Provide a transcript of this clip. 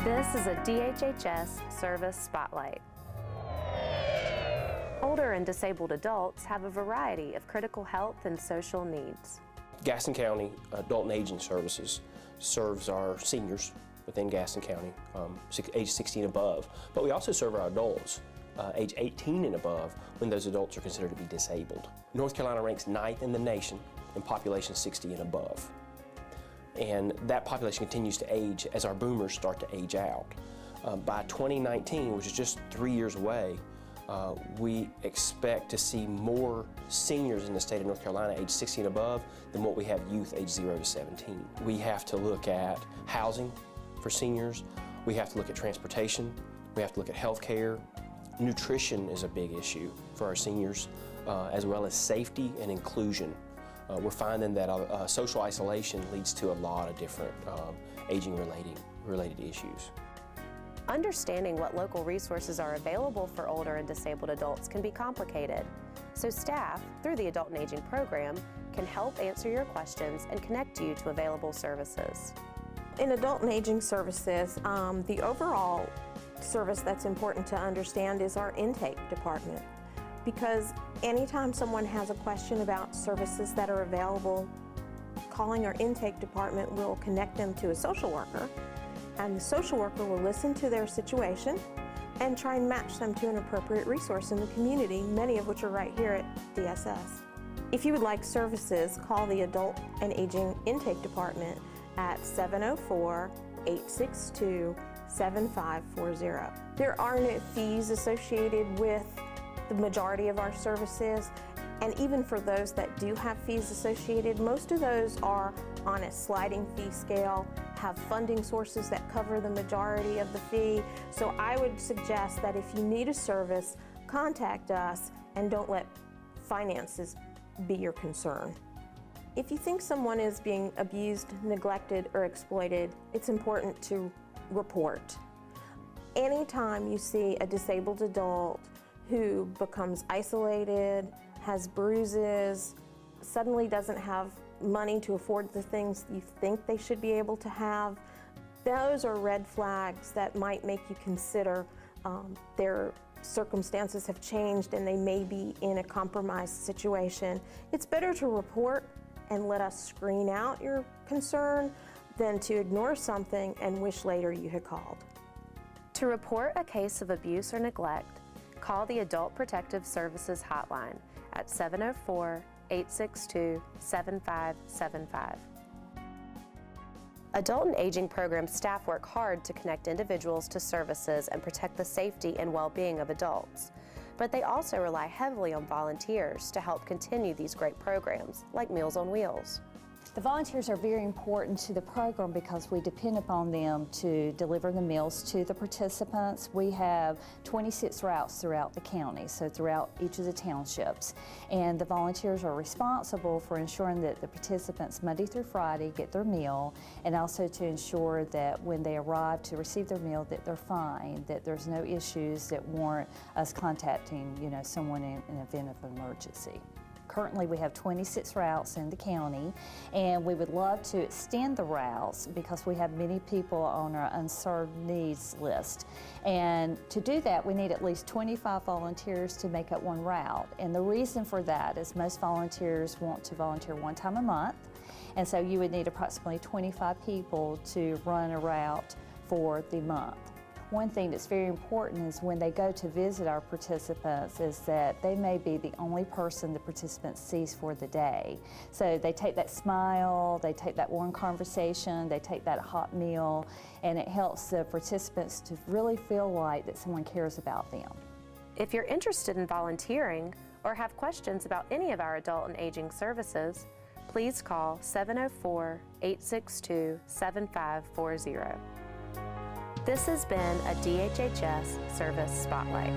This is a DHHS Service Spotlight. Older and disabled adults have a variety of critical health and social needs. Gaston County Adult and Aging Services serves our seniors within Gaston County, age 60 and above, but we also serve our adults, age 18 and above, when those adults are considered to be disabled. North Carolina ranks 9th in the nation in population 60 and above. And that population continues to age as our boomers start to age out. By 2019, which is just 3 years away, we expect to see more seniors in the state of North Carolina age 60 and above than what we have youth age 0 to 17. We have to look at housing for seniors. We have to look at transportation. We have to look at health care. Nutrition is a big issue for our seniors, as well as safety and inclusion. We're finding that social isolation leads to a lot of different aging-related issues. Understanding what local resources are available for older and disabled adults can be complicated. So staff, through the Adult and Aging program, can help answer your questions and connect you to available services. In Adult and Aging Services, the overall service that's important to understand is our intake department. Because anytime someone has a question about services that are available, calling our intake department will connect them to a social worker, and the social worker will listen to their situation and try and match them to an appropriate resource in the community, many of which are right here at DSS. If you would like services, call the Adult and Aging Intake Department at 704-862-7540. There are no fees associated with the majority of our services, and even for those that do have fees associated, most of those are on a sliding fee scale, have funding sources that cover the majority of the fee. So I would suggest that if you need a service, contact us and don't let finances be your concern. If you think someone is being abused, neglected, or exploited, it's important to report. Anytime you see a disabled adult who becomes isolated, has bruises, suddenly doesn't have money to afford the things you think they should be able to have, those are red flags that might make you consider their circumstances have changed and they may be in a compromised situation. It's better to report and let us screen out your concern than to ignore something and wish later you had called. To report a case of abuse or neglect, call the Adult Protective Services Hotline at 704-862-7575. Adult and Aging Program staff work hard to connect individuals to services and protect the safety and well-being of adults. But they also rely heavily on volunteers to help continue these great programs, like Meals on Wheels. The volunteers are very important to the program because we depend upon them to deliver the meals to the participants. We have 26 routes throughout the county, so throughout each of the townships. And the volunteers are responsible for ensuring that the participants Monday through Friday get their meal, and also to ensure that when they arrive to receive their meal that they're fine, that there's no issues that warrant us contacting, someone in an event of an emergency. Currently, we have 26 routes in the county, and we would love to extend the routes because we have many people on our unserved needs list. And to do that, we need at least 25 volunteers to make up one route. And the reason for that is most volunteers want to volunteer one time a month, and so you would need approximately 25 people to run a route for the month. One thing that's very important is when they go to visit our participants is that they may be the only person the participant sees for the day. So they take that smile, they take that warm conversation, they take that hot meal, and it helps the participants to really feel like that someone cares about them. If you're interested in volunteering or have questions about any of our adult and aging services, please call 704-862-7540. This has been a DHHS Service Spotlight.